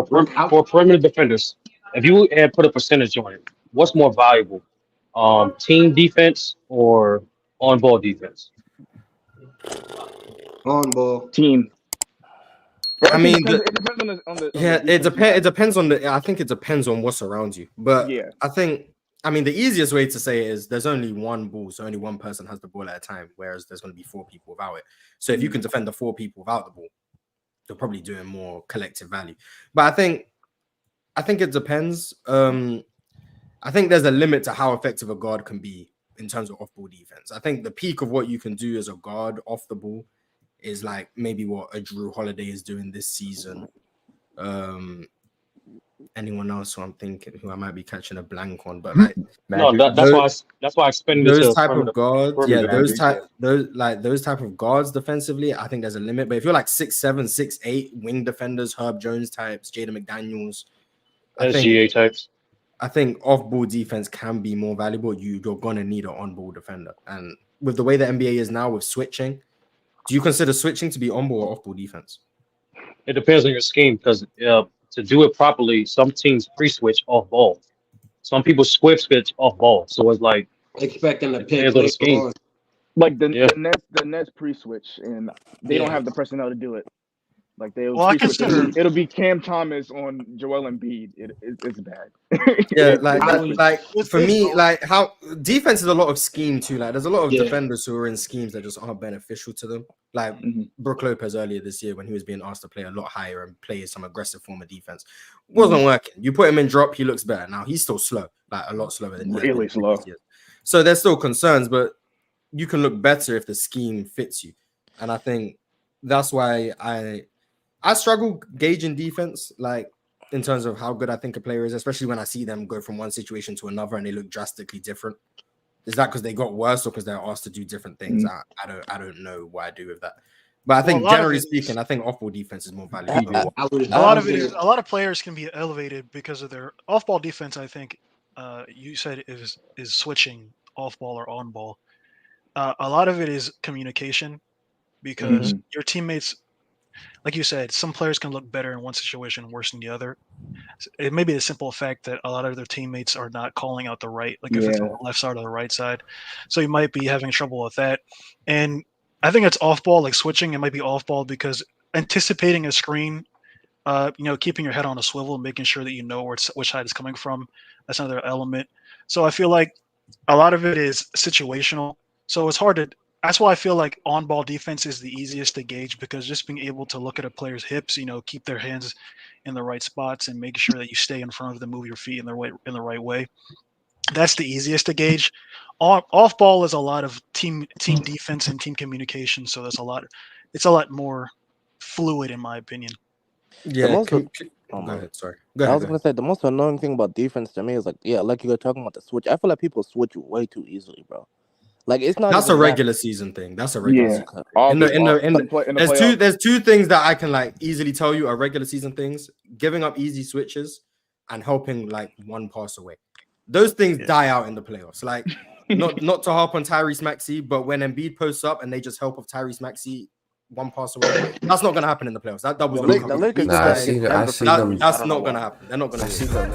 For perimeter defenders, if you had put a percentage on it, what's more valuable, team defense or on ball defense? On ball. Team. Well, I actually, mean, it depends on the yeah, it defensive depends. It side. depends on the. I think it depends on what's around you. But Yeah. I think, I mean, the easiest way to say it is there's only one ball, so only one person has the ball at a time. Whereas there's going to be four people without it. So if you can defend the four people without the ball, you're probably doing more collective value. But I think it depends. I think there's a limit to how effective a guard can be in terms of off-ball defense. I think the peak of what you can do as a guard off the ball is like maybe what a Drew Holiday is doing this season. Anyone else who I'm thinking who I might be catching a blank on, but like No, that's why I expanded it those to type of guards, yeah, perimeter. those type of guards defensively, I think there's a limit. But if you're like 6'7", 6'8", wing defenders, Herb Jones types, Jaden McDaniels, SGA types. I think off-ball defense can be more valuable. You're gonna need an on-ball defender, and with the way the NBA is now with switching, do you consider switching to be on-ball or off-ball defense? It depends on your scheme because to do it properly, some teams pre-switch off ball. Some people switch off ball. So it's like Expecting to it pick depends on the later scheme. on. Like Yeah. the Nets pre-switch, and they don't have the personnel to do it. Like they'll Well, I pre-switch. consider- It'll be Cam Thomas on Joel Embiid. It's bad. Yeah, It's- like for me, like how defense is a lot of scheme too. Like there's a lot of Yeah. defenders who are in schemes that just aren't beneficial to them. Like Brook Lopez earlier this year when he was being asked to play a lot higher and play some aggressive form of defense, wasn't working. You put him in drop, he looks better. Now he's still slow, like a lot slower than he has been Really in slow. previous years. So there's still concerns, but you can look better if the scheme fits you. And I think that's why I struggle gauging defense, like in terms of how good I think a player is, especially when I see them go from one situation to another and they look drastically different. Is that because they got worse or because they're asked to do different things? I don't know what I do with that. But I think generally speaking, I think off-ball defense is more valuable. A lot of it is a lot of players can be elevated because of their off-ball defense. I think you said is switching off-ball or on-ball. A lot of it is communication because your teammates, like you said, some players can look better in one situation and worse in the other. It may be the simple fact that a lot of their teammates are not calling out the right, like if it's on the left side or the right side. So you might be having trouble with that. And I think it's off ball, like switching. It might be off ball because anticipating a screen, keeping your head on a swivel and making sure that you know which side it's coming from. That's another element. So I feel like a lot of it is situational. So it's hard to. That's why I feel like on-ball defense is the easiest to gauge because just being able to look at a player's hips, keep their hands in the right spots and make sure that you stay in front of them, move your feet in the right way. That's the easiest to gauge. Off-ball is a lot of team defense and team communication, so it's a lot more fluid in my opinion. Yeah. Go ahead. Sorry. I was gonna say the most annoying thing about defense to me is like you were talking about the switch. I feel like people switch way too easily, bro. Like it's not. That's a regular season thing. That's a regular season. There's two things that I can like easily tell you are regular season things: giving up easy switches and helping like one pass away. Those things die out in the playoffs. Like not to harp on Tyrese Maxey, but when Embiid posts up and they just help of Tyrese Maxey one pass away, that's not gonna happen in the playoffs. That double's gonna come. I see them. That's not gonna happen. They're not gonna see them.